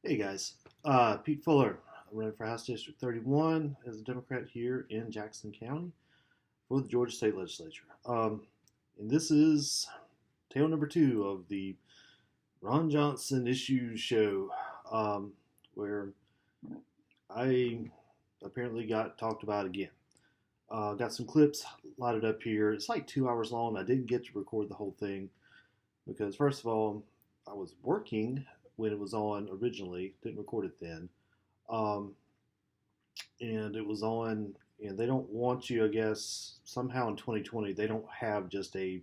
Hey guys, Pete Fuller, running for House District 31 as a Democrat here in Jackson County for the Georgia State Legislature. And this is tale number two of the Ron Johnson Issues Show, where I apparently got talked about again. Got some clips lighted up here. It's like 2 hours long. I didn't get to record the whole thing because, first of all, I was working when it was on originally, didn't record it then. Um, and it was on, and they don't want you, I guess, somehow in 2020, they don't have just a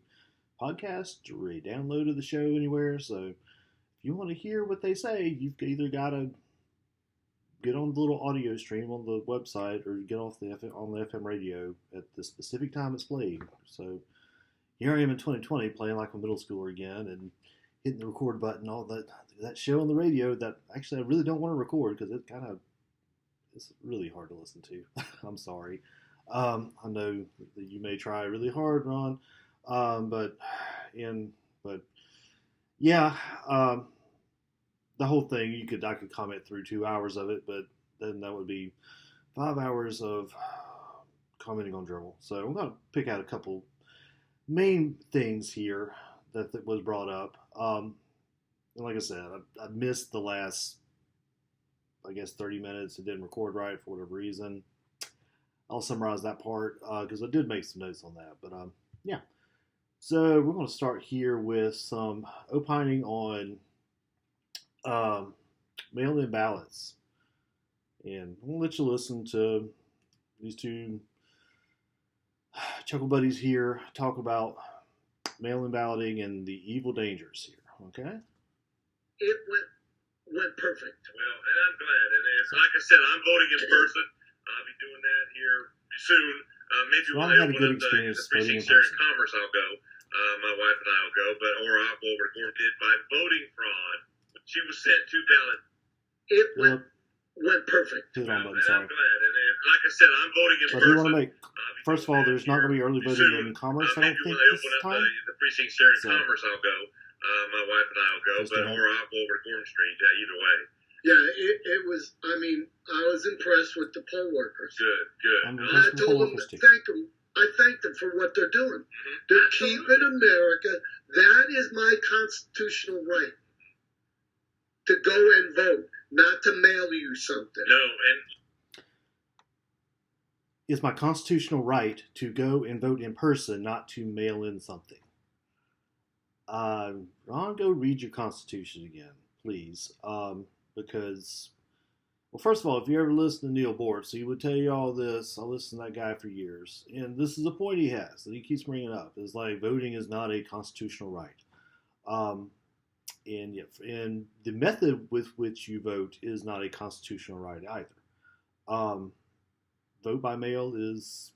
podcast or a download of the show anywhere. So if you want to hear what they say, you've either got to get on the little audio stream on the website or get off on the FM radio at the specific time it's played. So here I am in 2020 playing like a middle schooler again and hitting the record button, all that show on the radio that actually I really don't want to record because it's really hard to listen to. I'm sorry. I know that you may try really hard, Ron, but yeah, the whole thing I could comment through 2 hours of it, but then that would be 5 hours of commenting on dribble. So I'm going to pick out a couple main things here that was brought up. And like I said, I missed the last, I guess, 30 minutes. It didn't record right for whatever reason. I'll summarize that part because I did make some notes on that. But yeah. So we're going to start here with some opining on mail-in ballots. And I'm going to let you listen to these two chuckle buddies here talk about mail-in balloting and the evil dangers here. Okay? It went perfect. Well, and I'm glad. And it's like I said, I'm voting in person. I'll be doing that here soon. Maybe Ron when I had a open good up experience the voting in precinct here in person. Commerce, I'll go. My wife and I will go, or I'll go over to Gordon Pitt by voting fraud. She was sent to ballot. It went perfect. Hit on button, and sorry. I'm glad. And like I said, I'm voting in But I person. do want to make, first of all, there's not going to be early voting in Commerce, I don't think, this time. The precincts here in Commerce, I'll go. My wife and I will go, or I'll go over to Gordon Street. Either way. Yeah, it was. I mean, I was impressed with the poll workers. Good. I'm I told them to thank them. I thank them for what they're doing. Mm-hmm. They're keeping America. That is my constitutional right to go and vote, not to mail you something. No, and it's my constitutional right to go and vote in person, not to mail in something. Ron, go read your Constitution again, please. Because, well, first of all, if you ever listen to Neil Bortz, he would tell you all this. I listened to that guy for years. And this is a point he has that he keeps bringing up. It's like voting is not a constitutional right. And the method with which you vote is not a constitutional right either. Vote by mail is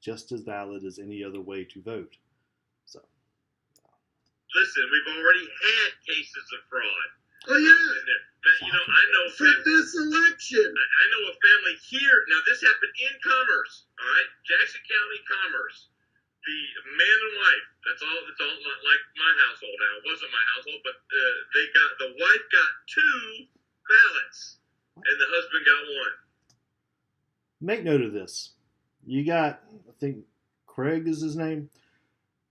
just as valid as any other way to vote. So, listen, we've already had cases of fraud. Oh yeah. I know for this election. I know a family here. Now this happened in Commerce. All right, Jackson County Commerce. The man and wife. That's all. It's all like my household now. It wasn't my household, but the wife got 2 ballots, and the husband got 1. Make note of this. You got, I think, Craig is his name,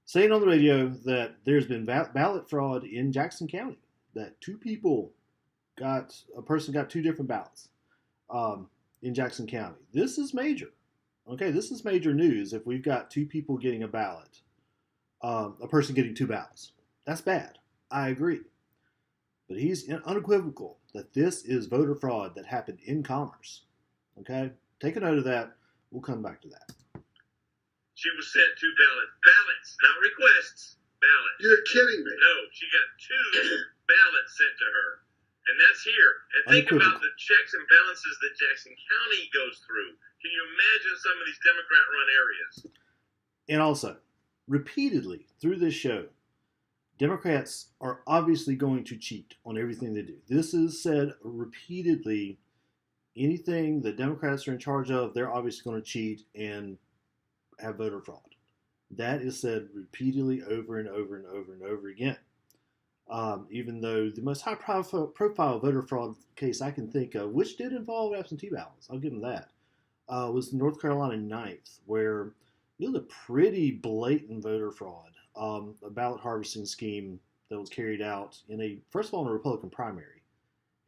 saying on the radio that there's been ballot fraud in Jackson County. That a person got 2 different ballots in Jackson County. This is major. Okay, this is major news if we've got 2 people getting a ballot, a person getting 2 ballots. That's bad. I agree. But he's unequivocal that this is voter fraud that happened in Commerce. Okay, take a note of that. We'll come back to that. She was sent 2 ballots, not requests. Ballots. You're kidding me. No, she got 2 ballots sent to her. And that's here. And think about the checks and balances that Jackson County goes through. Can you imagine some of these Democrat-run areas? And also, repeatedly through this show, Democrats are obviously going to cheat on everything they do. This is said repeatedly. Anything that Democrats are in charge of, they're obviously going to cheat and have voter fraud. That is said repeatedly over and over and over and over again. Even though the most high profile voter fraud case I can think of, which did involve absentee ballots, I'll give them that, was the North Carolina 9th, where it was a pretty blatant voter fraud, a ballot harvesting scheme that was carried out first of all in a Republican primary,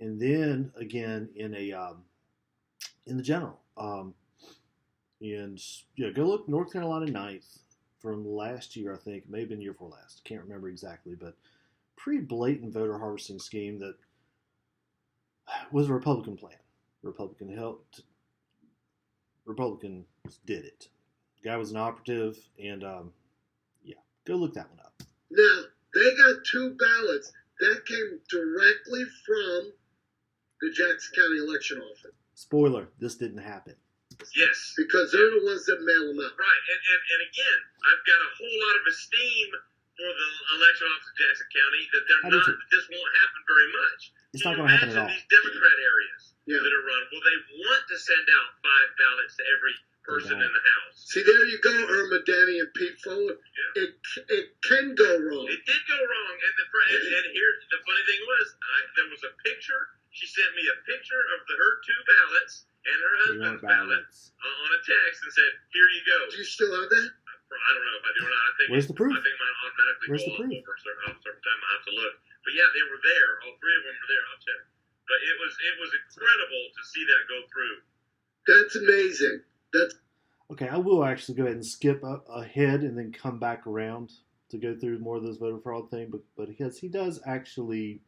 and then again in the general. And yeah, go look North Carolina 9th from last year, I think. It may have been the year before last. Can't remember exactly, but pretty blatant voter harvesting scheme that was a Republican plan. Republicans did it. The guy was an operative, and yeah, go look that one up. Now, they got 2 ballots that came directly from the Jackson County election office. Spoiler, this didn't happen. Yes. Because they're the ones that mail them out. Right. And again, I've got a whole lot of esteem for the election office of Jackson County that this won't happen very much. It's not going to happen at all. These Democrat areas that are run, well, they want to send out 5 ballots to every person in the House. See, there you go, Irma, Danny, and Pete Fuller. Yeah. It can go wrong. It did go wrong. And here, the funny thing was, there was a picture. She sent me a picture of her 2 ballots and her husband's ballot on a text and said, "Here you go." Do you still have that? I don't know if I do or not. I think Where's the proof? I think mine automatically Where's go the proof? over a certain time. I have to look. But yeah, they were there. All 3 of them were there. I'll check. But it was incredible to see that go through. That's amazing. Okay, I will actually go ahead and skip ahead and then come back around to go through more of this voter fraud thing, but because he does actually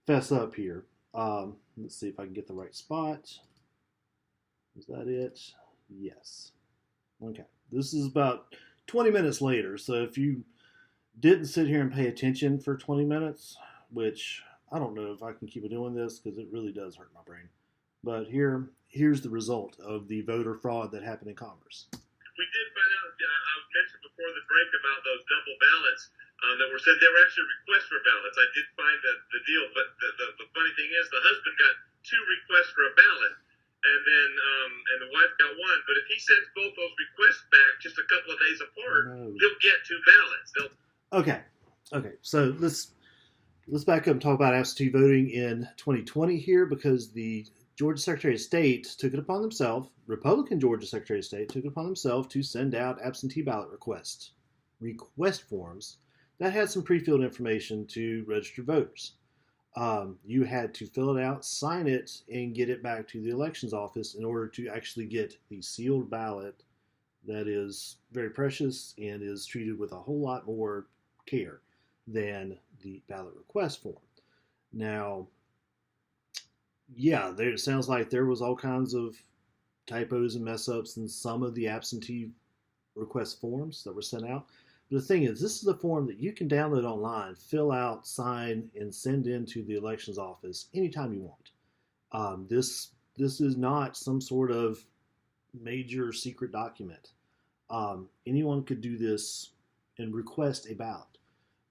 fess up here. Let's see if I can get the right spot. Is that it? Yes. Okay. This is about 20 minutes later, so if you didn't sit here and pay attention for 20 minutes, which I don't know if I can keep doing this because it really does hurt my brain. But here's the result of the voter fraud that happened in Commerce. We did find out, I mentioned before the break about those double ballots that were sent. They were actually requests for ballots. I did find the deal, but the funny thing is the husband got 2 requests for a ballot, and then and the wife got 1. But if he sends both those requests back just a couple of days apart, he'll get 2 ballots. Okay. So let's back up and talk about absentee voting in 2020 here, because the Georgia Secretary of State took it upon themselves, Republican Georgia Secretary of State took it upon themselves to send out absentee ballot request forms that had some pre-filled information to registered voters. You had to fill it out, sign it, and get it back to the elections office in order to actually get the sealed ballot that is very precious and is treated with a whole lot more care than the ballot request form. Now, yeah, it sounds like there was all kinds of typos and mess ups in some of the absentee request forms that were sent out. But the thing is, this is a form that you can download online, fill out, sign, and send into the elections office anytime you want. This is not some sort of major secret document. Anyone could do this and request a ballot.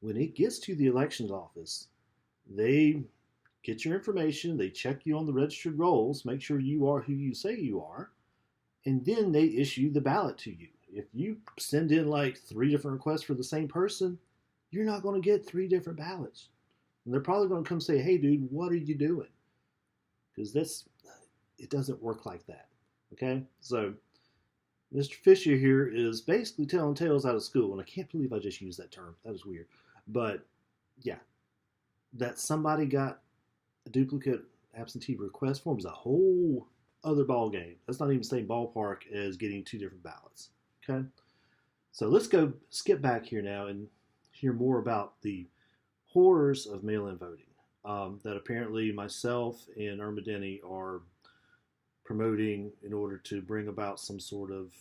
When it gets to the elections office, they get your information, they check you on the registered rolls, make sure you are who you say you are, and then they issue the ballot to you. If you send in like 3 different requests for the same person, you're not going to get 3 different ballots. And they're probably going to come say, "Hey, dude, what are you doing?" Because it doesn't work like that. Okay? So Mr. Fisher here is basically telling tales out of school, and I can't believe I just used that term. That was weird. But yeah, that somebody got a duplicate absentee request form is a whole other ball game. That's not even the same ballpark as getting 2 different ballots. Okay, so let's go skip back here now and hear more about the horrors of mail-in voting that apparently myself and Irma Denny are promoting in order to bring about some sort of,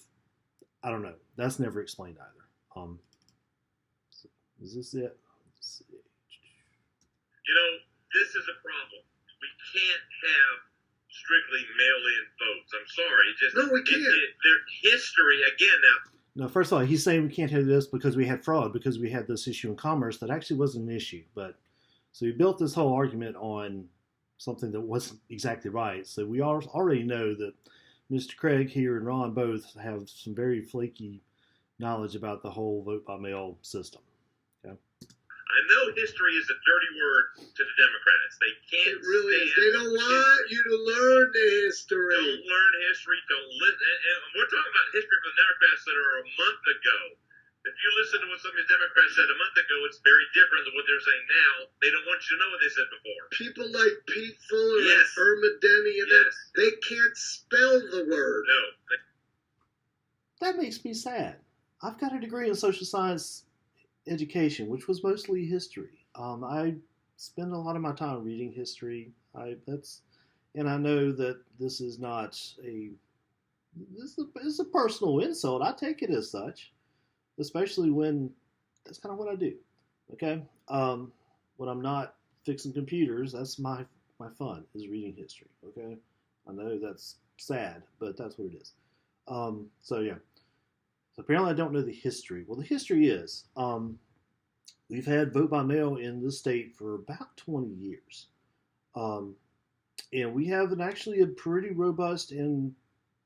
I don't know. That's never explained either. Is this it? Let's see. This is a problem. We can't have strictly mail-in votes. I'm sorry. No, we can't. Their history, again, now. No, first of all, he's saying we can't have this because we had fraud, because we had this issue in Commerce that actually wasn't an issue. But so he built this whole argument on something that wasn't exactly right. So we already know that Mr. Craig here and Ron both have some very flaky knowledge about the whole vote by mail system. Okay? I And no, history is a dirty word to the Democrats. They can't It really is. stand They don't want you to learn the history. Don't learn history. Don't listen. And we're talking about history from the Democrats that are a month ago. If you listen to what some of the Democrats said a month ago, it's very different than what they're saying now. They don't want you to know what they said before. People like Pete Fuller Yes. and Irma Denny and Yes. they can't spell the word. No. That makes me sad. I've got a degree in social science education, which was mostly history. I spend a lot of my time reading history. And I know that this is not it's a personal insult. I take it as such, especially when that's kind of what I do. Okay, when I'm not fixing computers, that's my fun is reading history. Okay, I know that's sad, but that's what it is. So yeah. So apparently I don't know the history. Well, the history is we've had vote by mail in this state for about 20 years. And we have actually a pretty robust and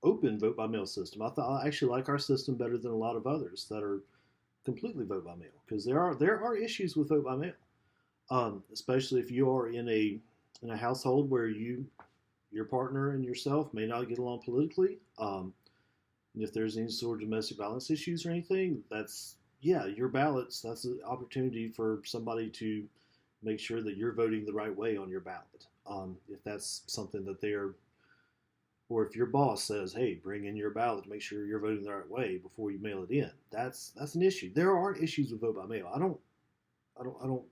open vote by mail system. I actually like our system better than a lot of others that are completely vote by mail, because there are issues with vote by mail, especially if you are in a household where your partner and yourself may not get along politically. And if there's any sort of domestic violence issues or anything, your ballots, that's an opportunity for somebody to make sure that you're voting the right way on your ballot. If that's something that or if your boss says, hey, bring in your ballot to make sure you're voting the right way before you mail it in, that's an issue. There are issues with vote by mail. I don't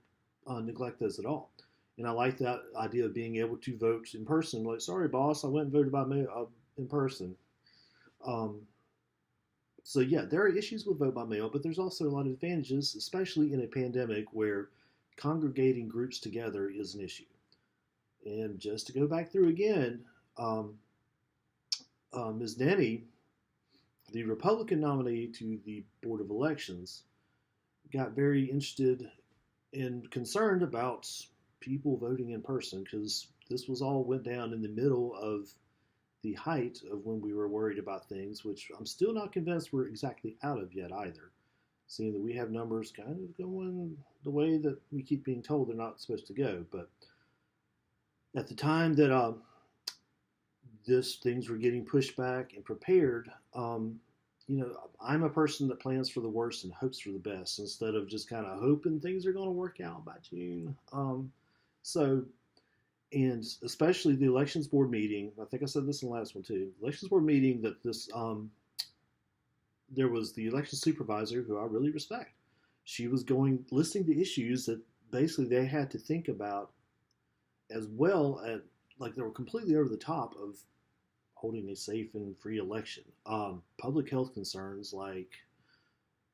neglect those at all. And I like that idea of being able to vote in person. Like, sorry, boss, I went and voted by mail in person. So yeah, there are issues with vote by mail, but there's also a lot of advantages, especially in a pandemic where congregating groups together is an issue. And just to go back through again, Ms. Denny, the Republican nominee to the Board of Elections, got very interested and concerned about people voting in person, because this went down in the middle of the height of when we were worried about things, which I'm still not convinced we're exactly out of yet either, seeing that we have numbers kind of going the way that we keep being told they're not supposed to go. But at the time that things were getting pushed back and prepared, I'm a person that plans for the worst and hopes for the best instead of just kind of hoping things are going to work out by June. And especially the elections board meeting, I think I said this in the last one too, elections board meeting that there was the election supervisor, who I really respect. She was listing the issues that basically they had to think about, as well as, like, they were completely over the top of holding a safe and free election. Public health concerns like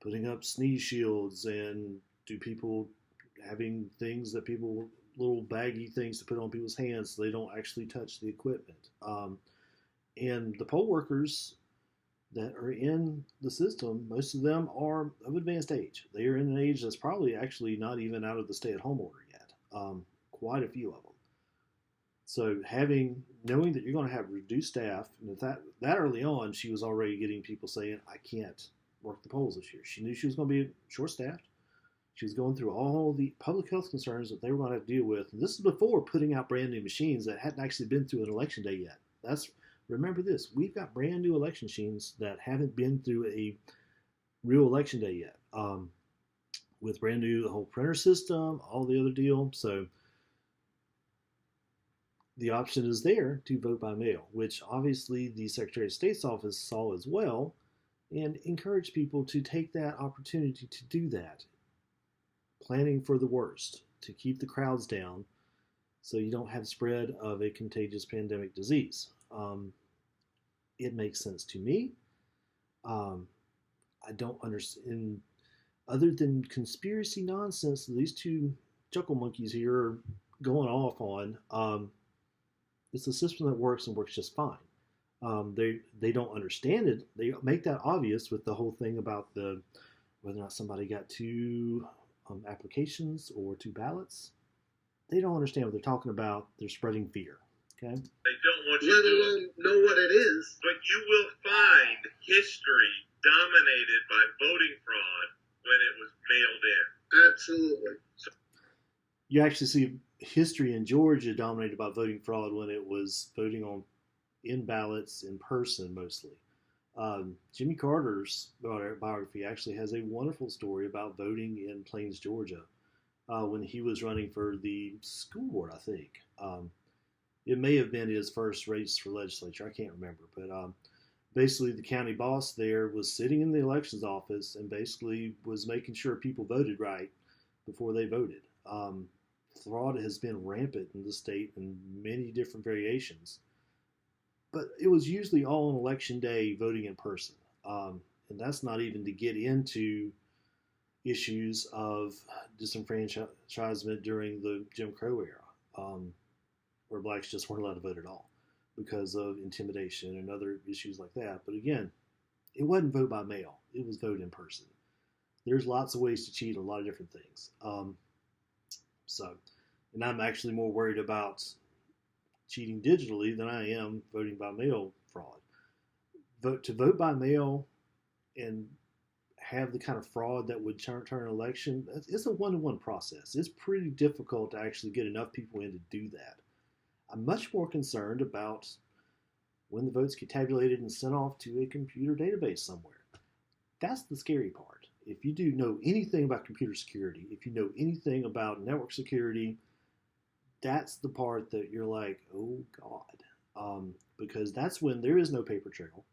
putting up sneeze shields and people having things that little baggy things to put on people's hands so they don't actually touch the equipment. And the poll workers that are in the system, most of them are of advanced age. They are in an age that's probably actually not even out of the stay-at-home order yet. Quite a few of them. So knowing that you're going to have reduced staff, and that early on, she was already getting people saying, I can't work the polls this year. She knew she was going to be short-staffed. She was going through all the public health concerns that they were going to have to deal with. And this is before putting out brand new machines that hadn't actually been through an election day yet. Remember this, we've got brand new election machines that haven't been through a real election day yet. With brand new, the whole printer system, all the other deal. So the option is there to vote by mail, which obviously the Secretary of State's office saw as well and encouraged people to take that opportunity to do that. Planning for the worst, to keep the crowds down so you don't have spread of a contagious pandemic disease. It makes sense to me. I don't understand, other than conspiracy nonsense that these two chuckle monkeys here are going off on. It's a system that works and works just fine. They don't understand it. They make that obvious with the whole thing about whether or not somebody got two applications or two ballots. They don't understand what they're talking about. They're spreading fear. Okay. They don't want you Let to alone know what it is. But you will find history dominated by voting fraud when it was mailed in. Absolutely. So you actually see history in Georgia dominated by voting fraud when it was voting on in ballots in person mostly. Jimmy Carter's biography actually has a wonderful story about voting in Plains, Georgia, when he was running for the school board, I think. It may have been his first race for legislature. I can't remember. But basically, the county boss there was sitting in the elections office and basically was making sure people voted right before they voted. Fraud has been rampant in the state in many different variations. But it was usually all on election day voting in person. And that's not even to get into issues of disenfranchisement during the Jim Crow era, where blacks just weren't allowed to vote at all because of intimidation and other issues like that. But again, it wasn't vote by mail, it was vote in person. There's lots of ways to cheat a lot of different things. And I'm actually more worried about cheating digitally than I am voting by mail fraud. To vote by mail and have the kind of fraud that would turn an election, it's a one-to-one process. It's pretty difficult to actually get enough people in to do that. I'm much more concerned about when the votes get tabulated and sent off to a computer database somewhere. That's the scary part. If you do know anything about computer security, if you know anything about network security, that's the part that you're like, oh God, because that's when there is no paper trail.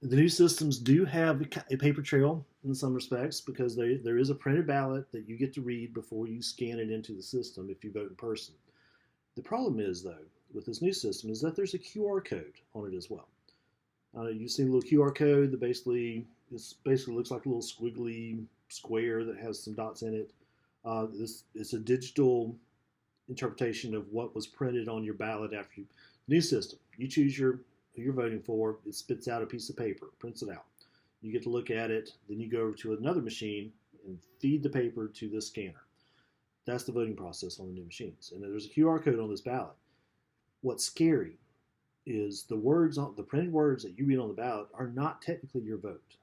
The new systems do have a paper trail in some respects because there is a printed ballot that you get to read before you scan it into the system if you vote in person. The problem is, though, with this new system is that there's a QR code on it as well. You see a little QR code that basically looks like a little squiggly square that has some dots in it. It's a digital interpretation of what was printed on your ballot after you. New system. You choose who you're voting for. It spits out a piece of paper, prints it out. You get to look at it. Then you go over to another machine and feed the paper to this scanner. That's the voting process on the new machines. And there's a QR code on this ballot. What's scary is the printed words that you read on the ballot are not technically your vote.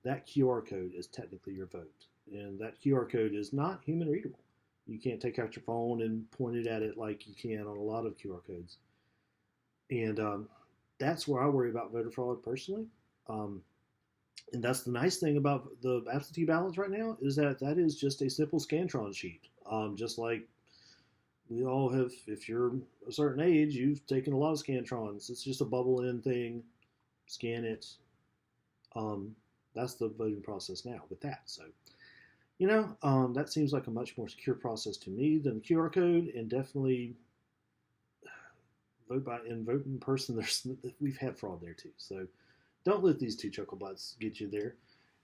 That QR code is technically your vote. And that QR code is not human readable. You can't take out your phone and point it at it like you can on a lot of QR codes. And that's where I worry about voter fraud personally. And that's the nice thing about the absentee ballots right now is that is just a simple Scantron sheet. Just like we all have, if you're a certain age, you've taken a lot of Scantrons. It's just a bubble in thing, scan it. That's the voting process now with that. So, that seems like a much more secure process to me than the QR code, and definitely vote in person. We've had fraud there too. So don't let these two chuckle butts get you there.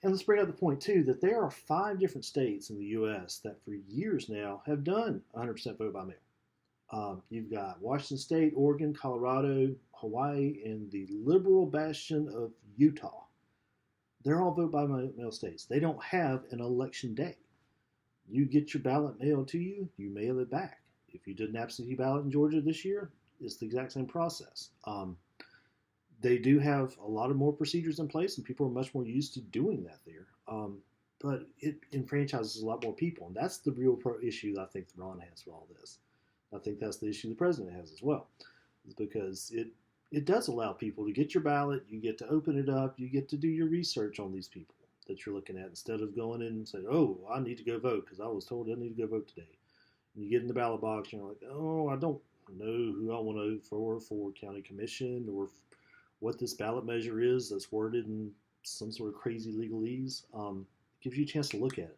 And let's bring up the point too that there are 5 different states in the U.S. that for years now have done 100% vote by mail. You've got Washington State, Oregon, Colorado, Hawaii, and the liberal bastion of Utah. They're all vote by mail states. They don't have an election day. You get your ballot mailed to you, you mail it back. If you did an absentee ballot in Georgia this year, it's the exact same process. They do have a lot of more procedures in place, and people are much more used to doing that there. But it enfranchises a lot more people, and that's the real issue that I think Ron has with all this. I think that's the issue the president has as well, is because it does allow people to get your ballot, you get to open it up, you get to do your research on these people that you're looking at instead of going in and saying, oh, I need to go vote because I was told I need to go vote today. And you get in the ballot box and you're like, oh, I don't know who I want to vote for county commission or what this ballot measure is that's worded in some sort of crazy legalese. Gives you a chance to look at it.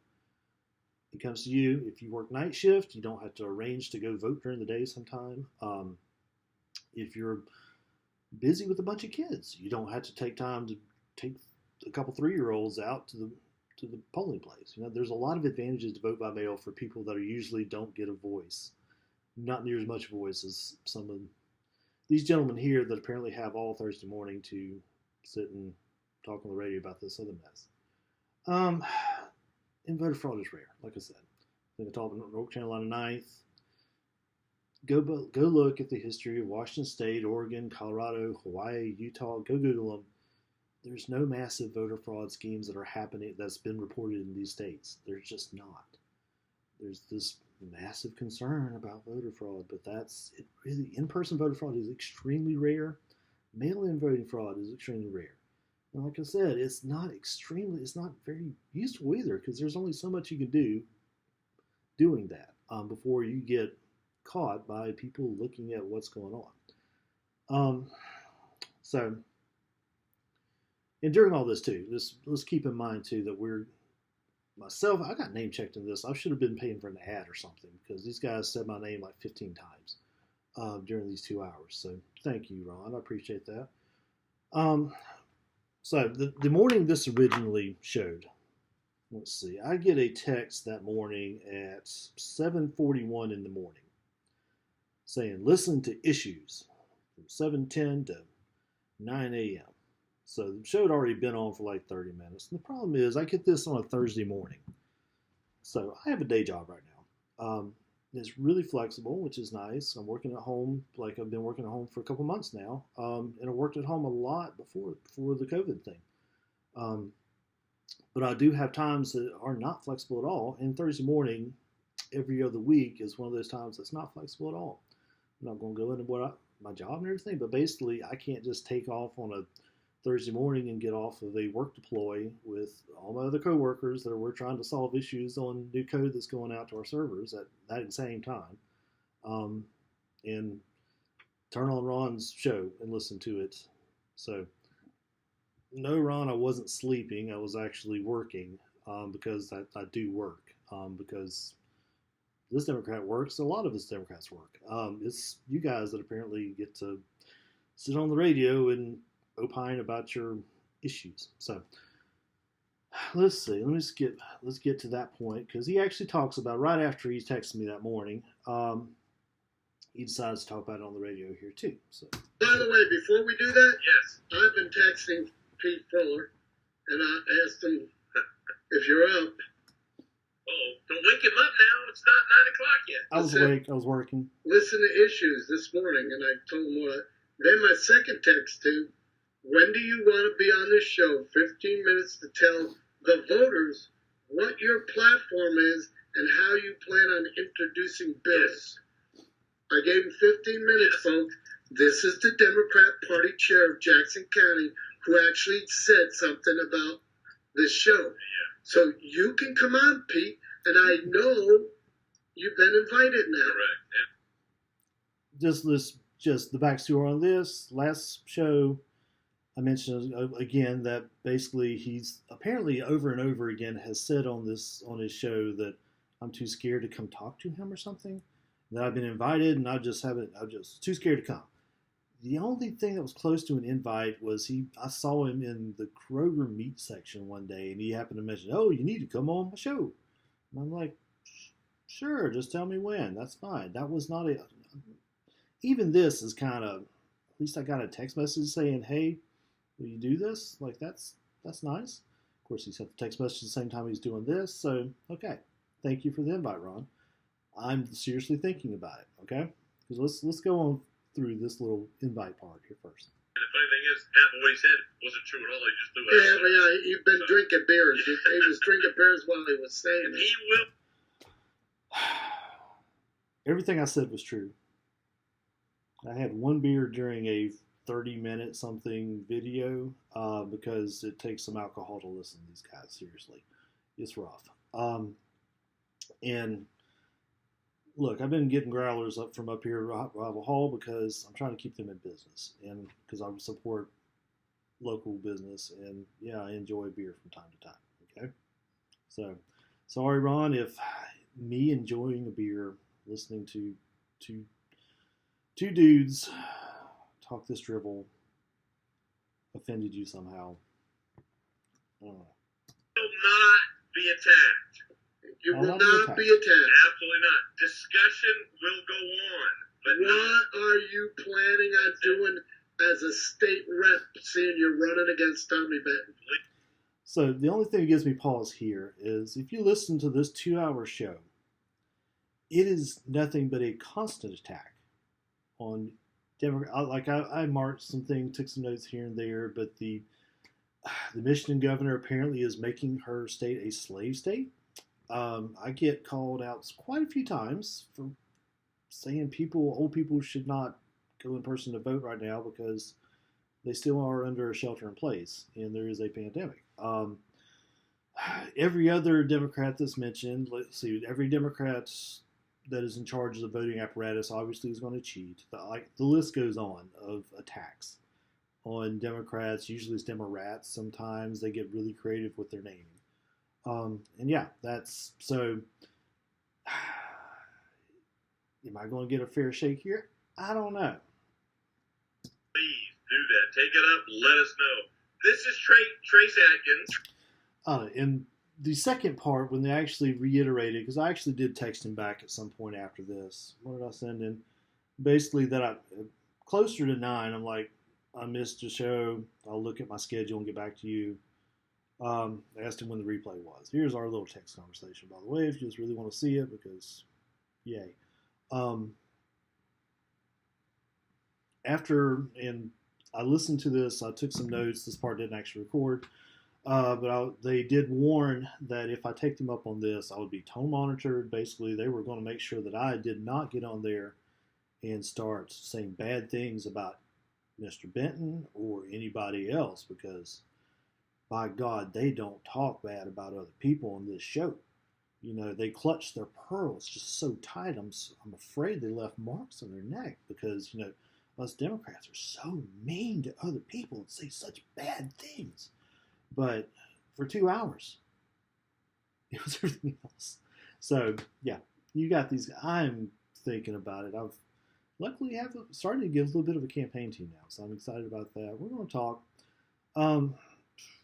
It comes to you. If you work night shift, you don't have to arrange to go vote during the day sometime. If you're busy with a bunch of kids, you don't have to take time to take a couple 3-year-olds out to the polling place. There's a lot of advantages to vote by mail for people that usually don't get a voice, not near as much voice as some of these gentlemen here that apparently have all Thursday morning to sit and talk on the radio about this other mess. And voter fraud is rare, like I said. I think I talked about North Carolina 9th. Go look at the history of Washington State, Oregon, Colorado, Hawaii, Utah. Go Google them. There's no massive voter fraud schemes that are happening that's been reported in these states. There's just not. there's this massive concern about voter fraud, but really, in-person voter fraud is extremely rare. Mail-in voting fraud is extremely rare. And like I said, it's not very useful either, because there's only so much you can do doing that before you get caught by people looking at what's going on. So, and during all this too, let's keep in mind too that I got name checked in this. I should have been paying for an ad or something, because these guys said my name like 15 times during these 2 hours. So thank you, Ron. I appreciate that. So the morning this originally showed, let's see, I get a text that morning at 7:41 in the morning saying, listen to Issues from 7:10 to 9 a.m. So the show had already been on for like 30 minutes. And the problem is I get this on a Thursday morning. So I have a day job right now. It's really flexible, which is nice. I'm working at home, like I've been working at home for a couple months now. And I worked at home a lot before the COVID thing. But I do have times that are not flexible at all. And Thursday morning, every other week, is one of those times that's not flexible at all. I'm not going to go into my job and everything, but basically I can't just take off on a Thursday morning and get off of a work deploy with all my other coworkers that we're trying to solve issues on new code that's going out to our servers at that same time, and turn on Ron's show and listen to it. So, no, Ron, I wasn't sleeping. I was actually working because I do work because this Democrat works. A lot of us Democrats work. It's you guys that apparently get to sit on the radio and opine about your issues. So let's see. Let's get to that point, because he actually talks about, right after he texted me that morning, he decides to talk about it on the radio here too. So, by the way, before we do that, Yes. I've been texting Pete Fuller, and I asked him if you're up. Oh, don't wake him up now. It's not 9 o'clock yet. I was awake. I was working. Listen to Issues this morning, and I told him what. Then my second text to, when do you want to be on this show? 15 minutes to tell the voters what your platform is and how you plan on introducing bills. I gave him 15 minutes, folks. This is the Democrat Party chair of Jackson County who actually said something about this show. Yeah. So you can come on, Pete, and I know you've been invited now. Correct. Just the backstory on this last show. I mentioned again that basically he's apparently over and over again has said on his show that I'm too scared to come talk to him or something. That I've been invited and I'm just too scared to come. The only thing that was close to an invite was I saw him in the Kroger meat section one day, and he happened to mention, "Oh, you need to come on my show." And I'm like, "Sure, just tell me when. That's fine." That was not even this is kind of, at least I got a text message saying, "Hey, will you do this?" Like that's nice. Of course, he sent the text message at the same time he's doing this. So okay, thank you for the invite, Ron. I'm seriously thinking about it. Okay, because let's go on through this little invite part here first. And the funny thing is, half of what he said wasn't true at all. He just threw it out. Yeah, you've been drinking beers. He was drinking beers while he was saying And it. he will. Everything I said was true. I had one beer during a 30-minute something video because it takes some alcohol to listen to these guys. Seriously, it's rough. And look, I've been getting growlers up from up here at Rival Hall because I'm trying to keep them in business, and because I support local business, and yeah, I enjoy beer from time to time. Okay, so sorry, Ron, if me enjoying a beer, listening to two dudes talk this dribble offended you somehow. I don't know. Will not be attacked. You I'll will not be not attacked. be attacked. Absolutely not. Discussion will go on, but What are you planning on doing as a state rep, seeing you're running against Tommy Benton? So the only thing that gives me pause here is if you listen to this 2-hour show, it is nothing but a constant attack on Democrat. Like I marked some things, took some notes here and there, but the Michigan governor apparently is making her state a slave state. I get called out quite a few times for saying old people should not go in person to vote right now because they still are under a shelter in place and there is a pandemic. Every other Democrat that's mentioned, let's see, every Democrat that is in charge of the voting apparatus obviously is going to cheat. The list goes on of attacks on Democrats. Usually it's Democrats. Sometimes they get really creative with their naming. And yeah, that's so. Am I going to get a fair shake here? I don't know. Please do that. Take it up. Let us know. This is Trace Atkins. And the second part, when they actually reiterated, because I actually did text him back at some point after this. What did I send in? Basically, that I closer to 9. I'm like, I missed the show. I'll look at my schedule and get back to you. I asked him when the replay was. Here's our little text conversation, by the way, if you just really want to see it, because yay. And I listened to this, I took some notes. This part didn't actually record, but they did warn that if I take them up on this, I would be tone monitored. Basically, they were going to make sure that I did not get on there and start saying bad things about Mr. Benton or anybody else, because by God, they don't talk bad about other people on this show. You know, they clutch their pearls just so tight. I'm afraid they left marks on their neck because, you know, us Democrats are so mean to other people and say such bad things. But for 2 hours, it was everything else. So, yeah, you got these. I'm thinking about it. I've luckily started to get a little bit of a campaign team now, so I'm excited about that. We're going to talk.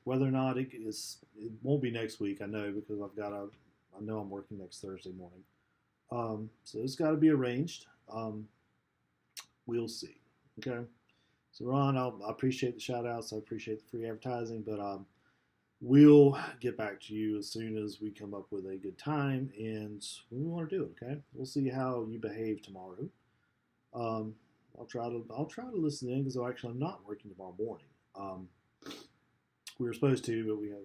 Whether or not it won't be next week, I know, because I know I'm working next Thursday morning. So it's got to be arranged. We'll see. Okay. So Ron, I appreciate the shout outs. I appreciate the free advertising, but we'll get back to you as soon as we come up with a good time and when we want to do it. Okay. We'll see how you behave tomorrow. I'll try to listen in because I'm not working tomorrow morning. We were supposed to, but we have.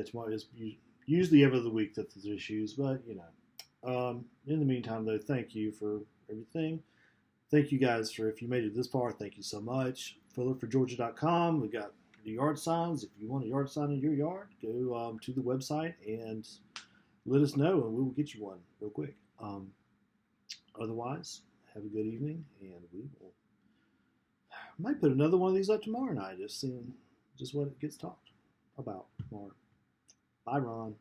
Tomorrow is usually every other week that there's issues, but you know. In the meantime, though, thank you for everything. Thank you guys if you made it this far. Thank you so much. FillerForGeorgia.com. We got the yard signs. If you want a yard sign in your yard, go to the website and let us know, and we will get you one real quick. Otherwise, have a good evening, and we will. Might put another one of these up tomorrow night, just seeing what it gets talked about tomorrow. Bye, Ron.